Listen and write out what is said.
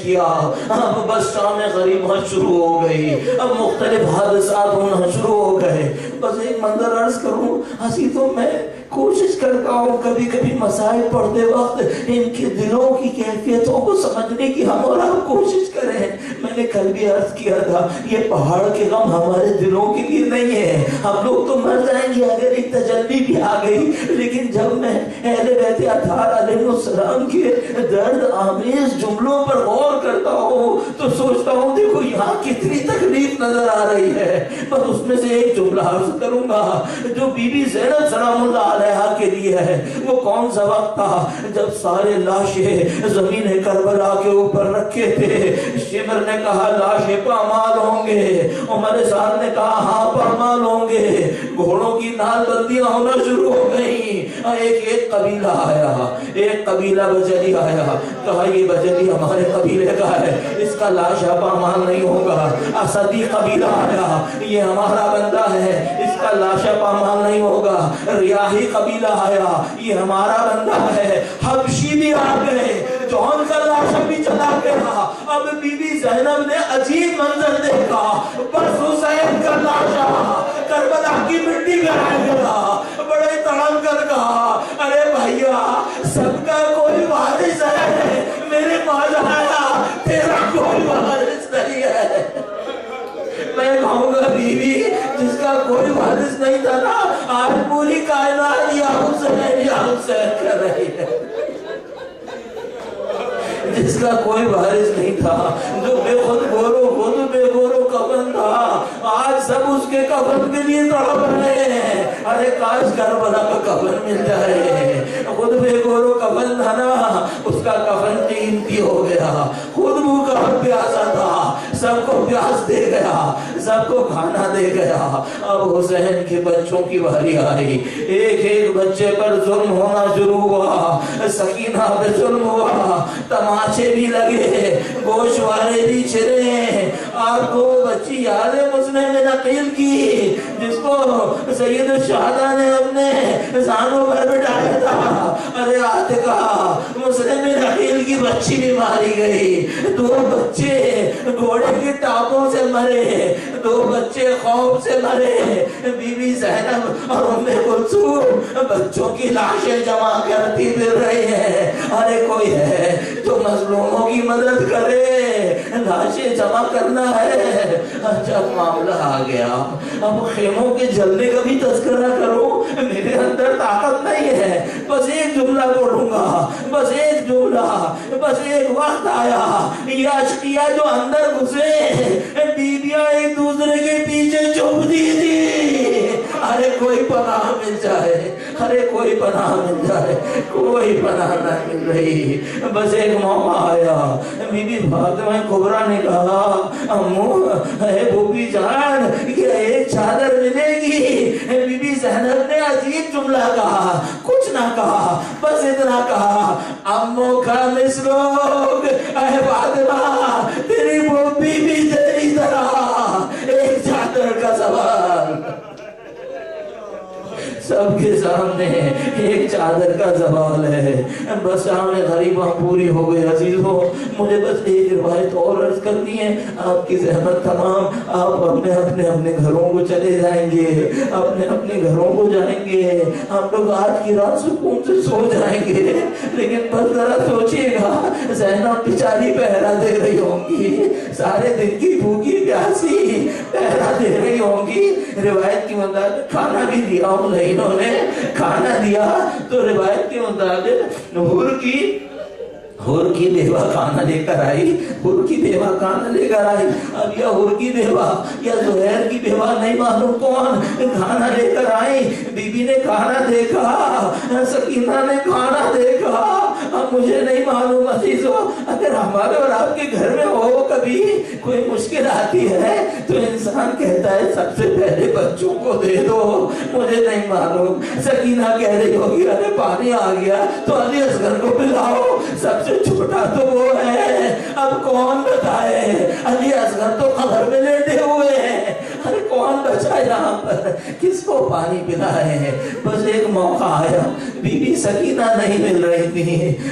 کیا، اب بس شام غریبہ شروع ہو گئی، اب مختلف حادثات ہونا شروع ہو گئے۔ بس ایک منظر عرض کروں، ہنسی تو میں کوشش کرتا ہوں کبھی کبھی مسائل پڑھتے وقت ان کے دلوں کی کیفیتوں کو سمجھنے کی ہم اور آپ کوشش کریں۔ میں نے کل بھی عرض کیا تھا، یہ پہاڑ کے غم ہمارے دلوں کے لیے نہیں ہے، ہم لوگ تو مر جائیں گے اگر ایک تجلی بھی آ گئی، لیکن جب میں اہل بیت اطہار علیہ السلام کے درد آمیز جملوں پر غور کرتا ہوں تو سوچتا ہوں دیکھو یہاں کتنی تکلیف نظر آ رہی ہے۔ بس اس میں سے ایک جملہ عرض کروں گا جو بی بی زینب سلام اللہ علیہا کے لیے ہے۔ وہ کون سا وقت تھا جب سارے لاشیں زمین کربلا کے اوپر رکھے تھے، شمر نے کہا لاشیں پامال ہوں گے، عمر سعد نے کہا ہاں پامال ہوں گے، گھوڑوں کی نال بندیاں ہونا شروع ہو گئیں۔ ایک قبیلہ آیا، ایک قبیلہ بجلی آیا، کہا یہ بجلی ہمارے قبیلے کا ہے، اس کا لاشا پامال نہیں ہوگا۔ اسدی قبیلہ آیا، یہ ہمارا بندہ ہے، اس کا لاشا پامال نہیں ہوگا۔ ریاحی قبیلہ آیا، یہ ہمارا بندہ ہے۔ حبشی بھی آ گئے، جون کا لاشا بھی چلا گیا۔ اب بی بی زینب نے عجیب منظر دیکھا، بس حسین کا لاشا کربلا کی مٹی میں آ گیا۔ بڑے تڑپ کر کہا ارے بھائیا سب کا کوئی وارث ہے، میرے پاس آیا تیرا کوئی وارث نہیں ہے۔ میں کہوں گا بیوی جس کا کوئی وارث نہیں تھا نا، آج پوری کائنات یا حسین کر رہی ہے۔ جس کا کوئی وارث نہیں تھا، جو بے خود بے گورو کفن تھا، آج سب اس کے کفن کے لیے تڑپ رہے ہیں۔ ارے کاش کربلا کا کفن مل جائے۔ خود بے گورو کفن تھا نا، اس کا کفن قیمتی ہو گیا۔ خود بھوکا اور پیاسا تھا، سب کو پیاس دے گیا، سب کو کھانا دے گیا۔ اب حسین کے بچوں کی باری آئی، ایک ایک بچے پر ظلم ہونا شروع ہوا، سکینہ پہ ظلم ہوا، تماچے بھی لگے، گوشت والے بھی چھلے۔ آپ کو بچی یاد ہے مسلم نے نقیل کی، جس کو سید الشہداء نے اپنے زانوں پر بٹھایا تھا؟ ارے عاتقہ مسلم نقیل کی بچی بھی ماری گئی، 2 بچے گھوڑے کی ٹاپوں سے مرے، 2 بچے خوف سے مرے۔ بی بی زینب اور ام کلثوم بچوں کی لاشیں جمع کرتی پھر رہی ہے۔ ارے کوئی ہے جو مظلوموں کی مدد کرے، لاشیں جمع کرنا ہے۔ جب معاملہ آ گیا، اب خیموں کے جلنے کا بھی تذکرہ کرو، میرے اندر طاقت نہیں ہے، بس ایک جملہ بولوں گا، بس ایک جملہ، بس ایک وقت آیا، یہ اشقیہ جو اندر گھسے، بیویاں ایک دوسرے کے پیچھے چھپتی تھی۔ ارے کوئی پناہ مل جائے، ارے کوئی پناہ مل جائے، کوئی پناہ نہ مل رہی۔ بس ایک موقع آیا، بی بی فاطمہ کبریٰ نے کہا امو اے بوبی جان یہ ایک چادر ملے گی۔ بی بی زینب نے عجیب جملہ کہا، کچھ نہ کہا، بس اتنا کہا امو کا مسلوک اے فاطمہ تیری بوبی بھی تیری طرح ایک چادر کا سوال۔ سب کے سامنے ایک چادر کا زوال ہے۔ بس شام غریبہ پوری ہو گئی۔ عزیزو مجھے بس ایک روایت اور عرض کرنی ہے، آپ کی زحمت تمام، آپ اپنے اپنے گھروں کو چلے جائیں گے، اپنے گھروں کو جائیں گے، ہم لوگ آج کی رات سکون سے سو جائیں گے۔ لیکن بس ذرا سوچئے گا، زینب بیچاری پہرا دے رہی ہوں گی، سارے دن کی بھوکی پیاسی پہرا دے رہی ہوں گی۔ روایت کی مطابق کھانا بھی دیا انہوں نے، کھانا دیا تو روایت کے مطابق حور کی بیوہ کھانا لے کر آئی، حور کی بیوہ کھانا لے کر آئی۔ اب یا حور کی بیوہ یا زہیر کی بیوہ نہیں معلوم کون کھانا لے کر آئی۔ بی بی نے کھانا دیکھا، سکینہ نے کھانا دیکھا، اب مجھے نہیں معلوم عزیزو اگر ہمارے اور آپ کے گھر میں ہو کبھی کوئی مشکل آتی ہے تو انسان کہتا ہے سب سے پہلے بچوں کو دے دو، مجھے نہیں معلوم۔ سکینہ کہہ رہی ہوگی ارے پانی آ گیا تو علی اصغر کو پلاؤ، سب سے چھوٹا تو وہ ہے، اب کون بتائے؟ علی اصغر تو قبر میں لیٹے ہوئے ہیں، ارے کون بچا یہاں پر، کس کو پانی پلائے ہیں؟ بس ایک موقع آیا، بی بی سکینہ نہیں مل رہی تھی،